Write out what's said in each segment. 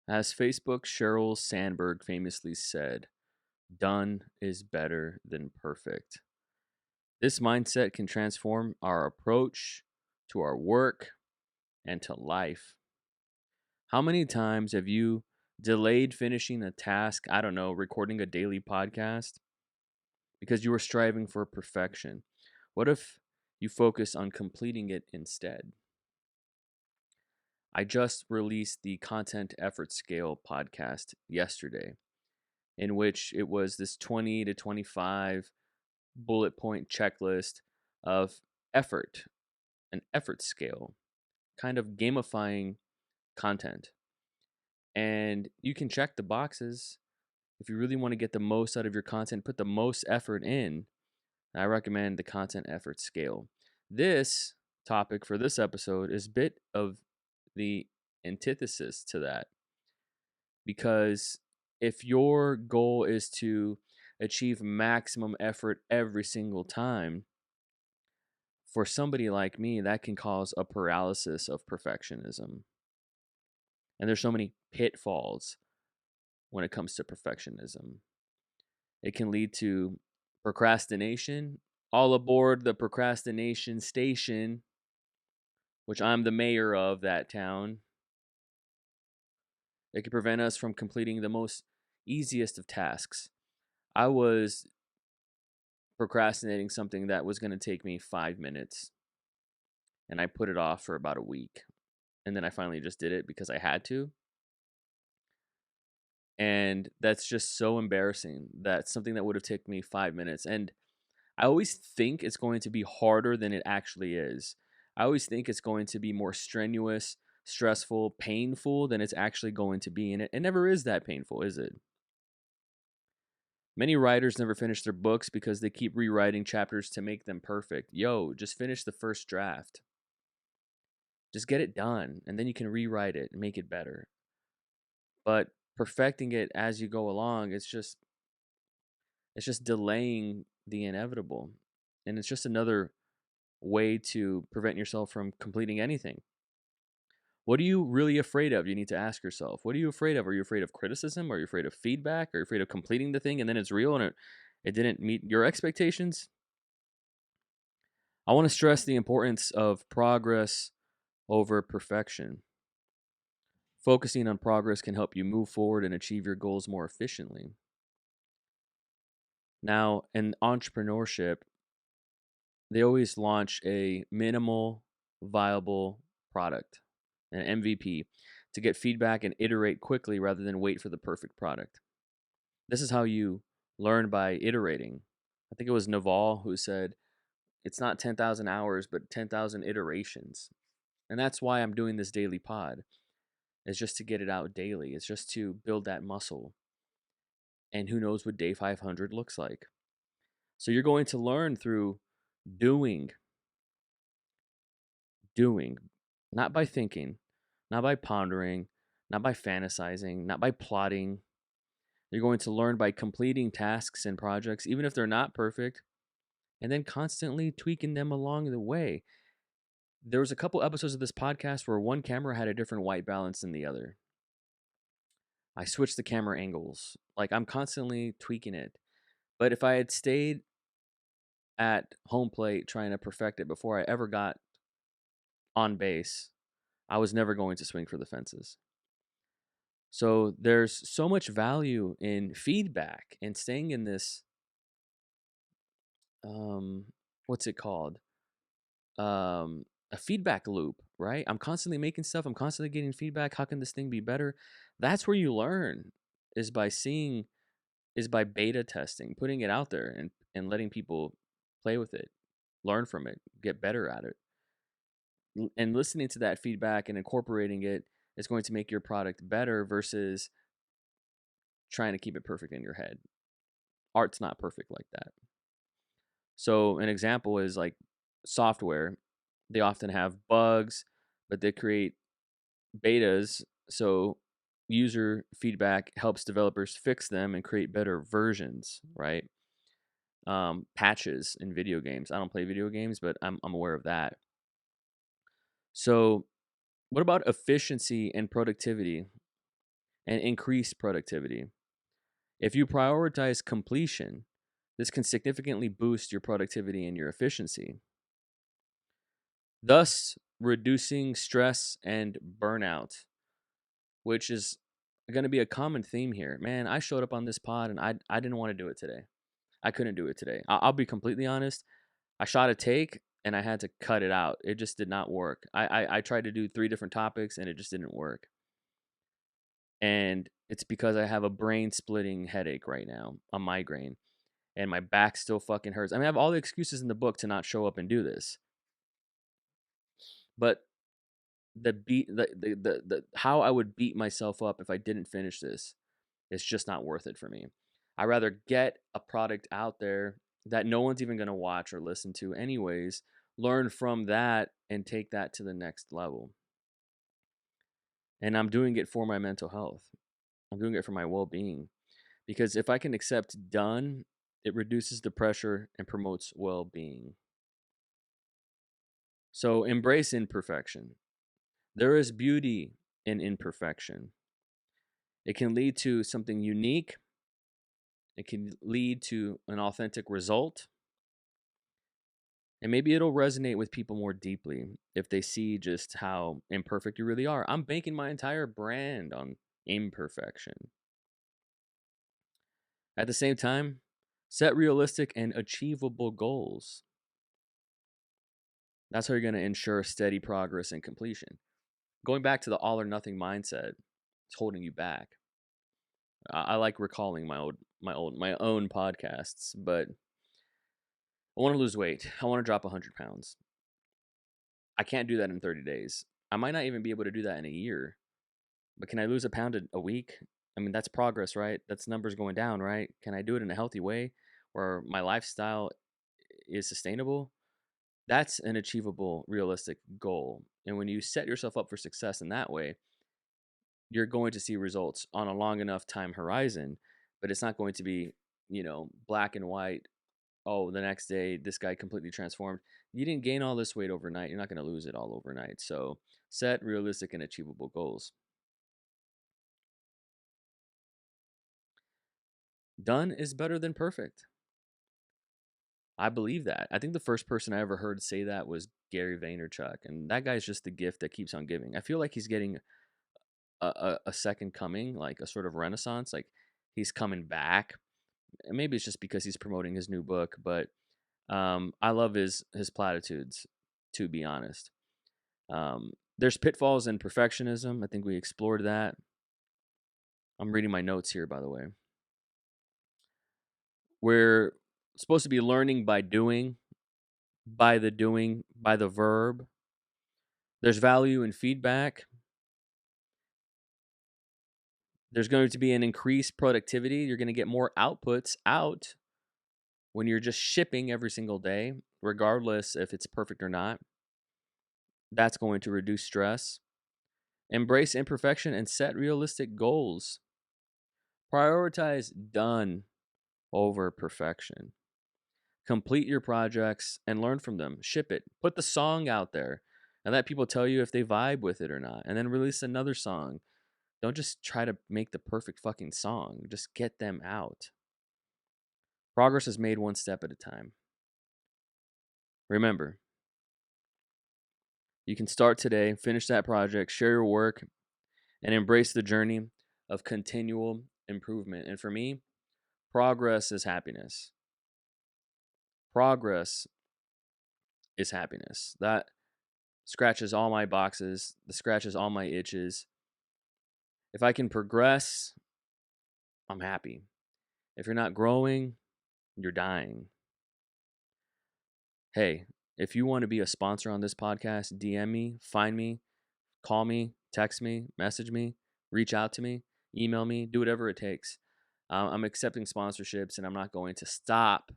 As Facebook's Sheryl Sandberg famously said, done is better than perfect. This mindset can transform our approach to our work and to life. How many times have you delayed finishing a task, I don't know, recording a daily podcast because you were striving for perfection? What if you focus on completing it instead? I just released the Content Effort Scale podcast yesterday, in which it was this 20 to 25 bullet point checklist of effort, an effort scale, kind of gamifying content. And you can check the boxes if you really want to get the most out of your content, put the most effort in. I recommend the content effort scale. This topic for this episode is a bit of the antithesis to that, because if your goal is to achieve maximum effort every single time, for somebody like me, that can cause a paralysis of perfectionism. And there's so many pitfalls when it comes to perfectionism. It can lead to procrastination. All aboard the procrastination station, which I'm the mayor of that town. It can prevent us from completing the most easiest of tasks. I was procrastinating something that was going to take me 5 minutes, and I put it off for about a week. And then I finally just did it because I had to. And that's just so embarrassing. That's something that would have taken me 5 minutes. And I always think it's going to be harder than it actually is. I always think it's going to be more strenuous, stressful, painful than it's actually going to be. And it never is that painful, is it? Many writers never finish their books because they keep rewriting chapters to make them perfect. Yo, just finish the first draft. Just get it done, and then you can rewrite it and make it better. But perfecting it as you go along, it's just delaying the inevitable. And it's just another way to prevent yourself from completing anything. What are you really afraid of? You need to ask yourself. What are you afraid of? Are you afraid of criticism? Are you afraid of feedback? Are you afraid of completing the thing and then it's real and it didn't meet your expectations? I want to stress the importance of progress over perfection. Focusing on progress can help you move forward and achieve your goals more efficiently. Now, in entrepreneurship, they always launch a minimal viable product, an MVP, to get feedback and iterate quickly rather than wait for the perfect product. This is how you learn, by iterating. I think it was Naval who said, it's not 10,000 hours, but 10,000 iterations. And that's why I'm doing this daily pod. It's just to get it out daily. It's just to build that muscle. And who knows what day 500 looks like. So you're going to learn through doing, doing, not by thinking, not by pondering, not by fantasizing, not by plotting. You're going to learn by completing tasks and projects, even if they're not perfect, and then constantly tweaking them along the way. There was a couple episodes of this podcast where one camera had a different white balance than the other. I switched the camera angles. Like, I'm constantly tweaking it. But if I had stayed at home plate trying to perfect it before I ever got on base, I was never going to swing for the fences. So there's so much value in feedback and staying in this, what's it called? A feedback loop, right? I'm constantly making stuff. I'm constantly getting feedback. How can this thing be better? That's where you learn, is by seeing, is by beta testing, putting it out there and letting people play with it, learn from it, get better at it. And listening to that feedback and incorporating it is going to make your product better versus trying to keep it perfect in your head. Art's not perfect like that. So an example is like software. They often have bugs, but they create betas, so user feedback helps developers fix them and create better versions, right? Patches in video games. I don't play video games, but I'm aware of that. So what about efficiency and productivity? and increase productivity. If you prioritize completion, this can significantly boost your productivity and your efficiency, thus reducing stress and burnout, which is going to be a common theme here. Man, I showed up on this pod and I didn't want to do it today. I couldn't do it today. I'll be completely honest. I shot a take and I had to cut it out. It just did not work. I tried to do 3 different topics and it just didn't work. And it's because I have a brain splitting headache right now, a migraine, and my back still fucking hurts. I mean, I have all the excuses in the book to not show up and do this. But the how I would beat myself up if I didn't finish this, it's just not worth it for me. I'd rather get a product out there that no one's even going to watch or listen to anyways, learn from that and take that to the next level. And I'm doing it for my mental health. I'm doing it for my well-being, because if I can accept done, it reduces the pressure and promotes well-being. So embrace imperfection. There is beauty in imperfection. It can lead to something unique. It can lead to an authentic result. And maybe it'll resonate with people more deeply if they see just how imperfect you really are. I'm banking my entire brand on imperfection. At the same time, set realistic and achievable goals. That's how you're going to ensure steady progress and completion. Going back to the all or nothing mindset, it's holding you back. I like recalling my own podcasts, but I want to lose weight. I want to drop 100 pounds. I can't do that in 30 days. I might not even be able to do that in a year. But can I lose a pound a week? I mean, that's progress, right? That's numbers going down, right? Can I do it in a healthy way where my lifestyle is sustainable? That's an achievable, realistic goal. And when you set yourself up for success in that way, you're going to see results on a long enough time horizon, but it's not going to be, black and white. Oh, the next day, this guy completely transformed. You didn't gain all this weight overnight. You're not going to lose it all overnight. So set realistic and achievable goals. Done is better than perfect. I believe that. I think the first person I ever heard say that was Gary Vaynerchuk, and that guy's just the gift that keeps on giving. I feel like he's getting a second coming, like a sort of renaissance, like he's coming back. And maybe it's just because he's promoting his new book, but I love his platitudes, to be honest. There's pitfalls in perfectionism. I think we explored that. I'm reading my notes here, by the way. We're supposed to be learning by doing, by the verb. There's value in feedback. There's going to be an increased productivity. You're going to get more outputs out when you're just shipping every single day, regardless if it's perfect or not. That's going to reduce stress. Embrace imperfection and set realistic goals. Prioritize done over perfection. Complete your projects and learn from them. Ship it. Put the song out there and let people tell you if they vibe with it or not. And then release another song. Don't just try to make the perfect fucking song. Just get them out. Progress is made one step at a time. Remember, you can start today, finish that project, share your work, and embrace the journey of continual improvement. And for me, progress is happiness. Progress is happiness. That scratches all my boxes, that scratches all my itches. If I can progress, I'm happy. If you're not growing, you're dying. Hey, if you want to be a sponsor on this podcast, DM me, find me, call me, text me, message me, reach out to me, email me, do whatever it takes. I'm accepting sponsorships and I'm not going to stop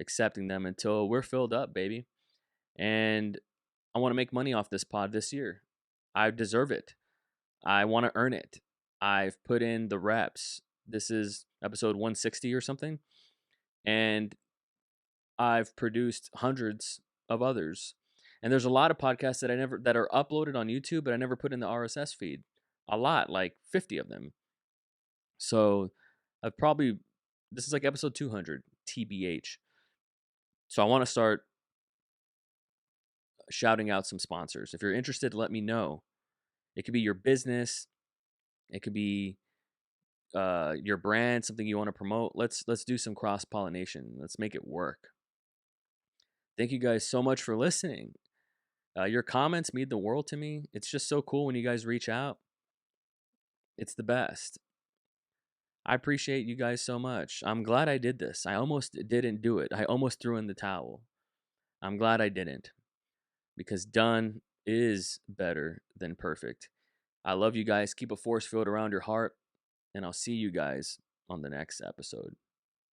accepting them until we're filled up, baby. And I want to make money off this pod this year. I deserve it. I want to earn it. I've put in the reps. This is episode 160 or something. And I've produced hundreds of others. And there's a lot of podcasts that are uploaded on YouTube, but I never put in the RSS feed. A lot, like 50 of them. So I've probably, this is like episode 200, TBH. So I want to start shouting out some sponsors. If you're interested, let me know. It could be your business, it could be your brand, something you want to promote. Let's do some cross pollination. Let's make it work. Thank you guys so much for listening. Your comments mean the world to me. It's just so cool when you guys reach out. It's the best. I appreciate you guys so much. I'm glad I did this. I almost didn't do it. I almost threw in the towel. I'm glad I didn't, because done is better than perfect. I love you guys. Keep a force field around your heart, and I'll see you guys on the next episode.